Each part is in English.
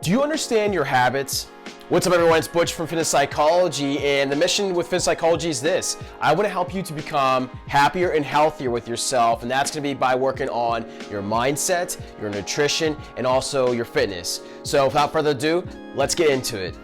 Do you understand your habits? What's up, everyone? It's Butch from Fitness Psychology, and the mission with Fitness Psychology is this. I want to help you to become happier and healthier with yourself, and that's going to be by working on your mindset, your nutrition, and also your fitness. So without further ado, let's get into it.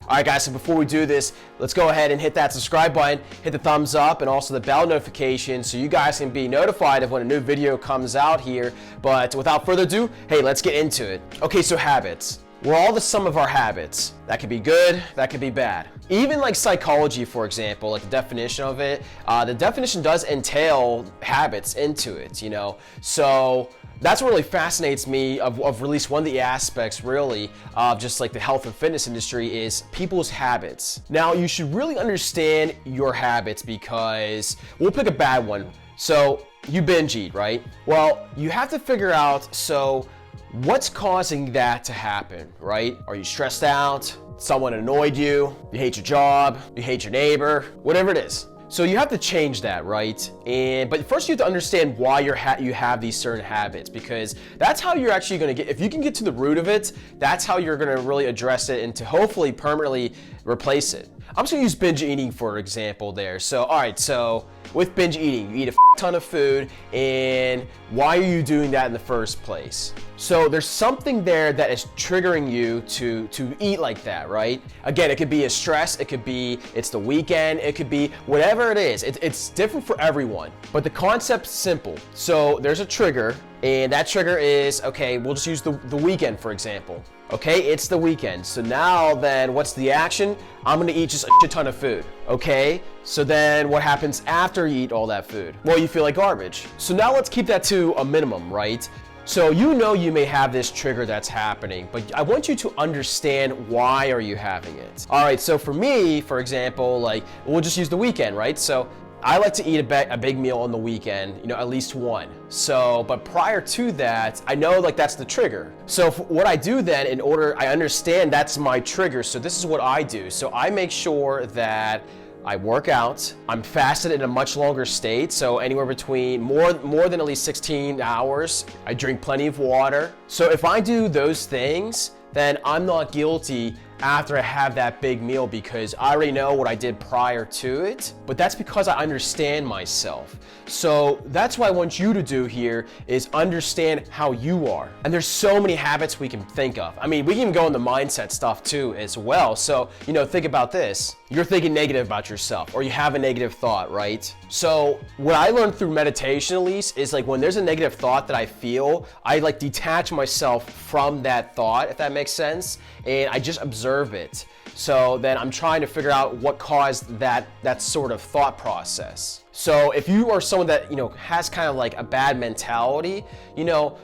Alright guys, so before we do this, let's go ahead and hit that subscribe button, hit the thumbs up, and also the bell notification so you guys can be notified of when a new video comes out here. But without further ado, hey, let's get into it. Okay, so habits. We're all the sum of our habits. That could be good, that could be bad. Even like psychology, for example, like the definition of it, the definition does entail habits into it, you know? So that's what really fascinates me of at least one of the aspects really of just like the health and fitness industry is people's habits. Now you should really understand your habits because we'll pick a bad one. So you binge eat, right? Well, you have to figure out, so what's causing that to happen, right? Are you stressed out? Someone annoyed you? You hate your job? You hate your neighbor? Whatever it is. So you have to change that, right? But first you have to understand why you have these certain habits, because that's how you're actually going to get, if you can get to the root of it, that's how you're going to really address it and to hopefully permanently replace it. I'm just going to use binge eating for example there. So, all right, so with binge eating, you eat a ton of food, and why are you doing that in the first place? So there's something there that is triggering you to eat like that, right? Again, it could be a stress, it could be it's the weekend, it could be whatever it is. It's different for everyone, but the concept's simple. So there's a trigger, and that trigger is, okay, we'll just use the weekend for example. Okay, it's the weekend. So now then what's the action? I'm gonna eat just a shit ton of food. Okay, so then what happens after you eat all that food? Well, you feel like garbage. So now let's keep that to a minimum, right? So you know you may have this trigger that's happening, but I want you to understand why are you having it. All right, so for me, for example, like we'll just use the weekend, right? So I like to eat a big meal on the weekend, you know, at least one. So, but prior to that, I know like that's the trigger. So what I do then I understand that's my trigger. So this is what I do. So I make sure that I work out, I'm fasted in a much longer state, so anywhere between more than at least 16 hours. I drink plenty of water. So if I do those things, then I'm not guilty after I have that big meal because I already know what I did prior to it, but that's because I understand myself. So that's what I want you to do here is understand how you are. And there's so many habits we can think of. I mean, we can go into mindset stuff too as well. So, you know, think about this. You're thinking negative about yourself or you have a negative thought, right? So what I learned through meditation at least is like when there's a negative thought that I feel, I like detach myself from that thought, if that makes sense, and I just observe it. So then I'm trying to figure out what caused that sort of thought process. So if you are someone that, you know, has kind of like a bad mentality, you know,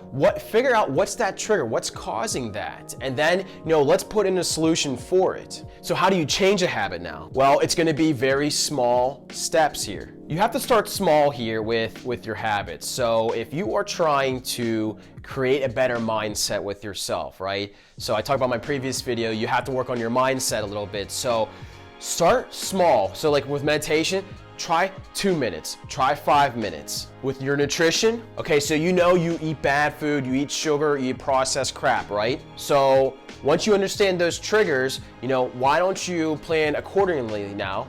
figure out what's that trigger, what's causing that, and then, you know, let's put in a solution for it. So how do you change a habit now? Well, it's going to be very small steps here. You have to start small here with your habits. So if you are trying to create a better mindset with yourself, right? So I talked about my previous video, you have to work on your mindset a little bit. So start small. So like with meditation, try 2 minutes, try 5 minutes. With your nutrition, okay, so you know you eat bad food, you eat sugar, you eat processed crap, right? So once you understand those triggers, you know, why don't you plan accordingly now?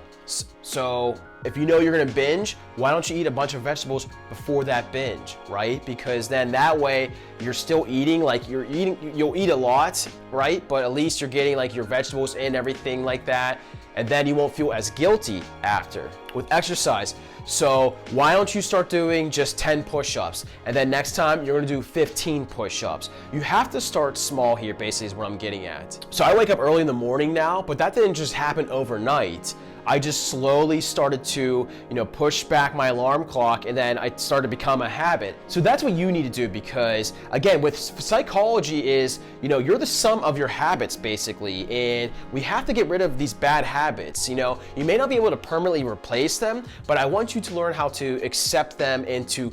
So if you know you're gonna binge, why don't you eat a bunch of vegetables before that binge, right? Because then that way you're still eating, like you'll eat a lot, right? But at least you're getting like your vegetables and everything like that. And then you won't feel as guilty after. With exercise, so why don't you start doing just 10 push-ups and then next time you're gonna do 15 push-ups. You have to start small here, basically is what I'm getting at. So I wake up early in the morning now, but that didn't just happen overnight. I just slowly started to, you know, push back my alarm clock, and then I started to become a habit. So that's what you need to do, because again, with psychology is, you know, you're the sum of your habits basically, and we have to get rid of these bad habits. You know, you may not be able to permanently replace them, but I want you to learn how to accept them and to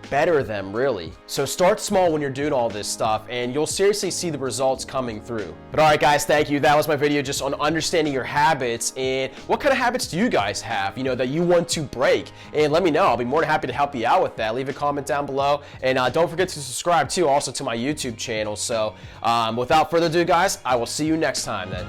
better them really. So start small when you're doing all this stuff, and you'll seriously see the results coming through. But all right guys, thank you. That was my video just on understanding your habits and what what kind of habits do you guys have, you know, that you want to break? And let me know. I'll be more than happy to help you out with that. Leave a comment down below, and don't forget to subscribe too, also to my YouTube channel. So without further ado, guys, I will see you next time then.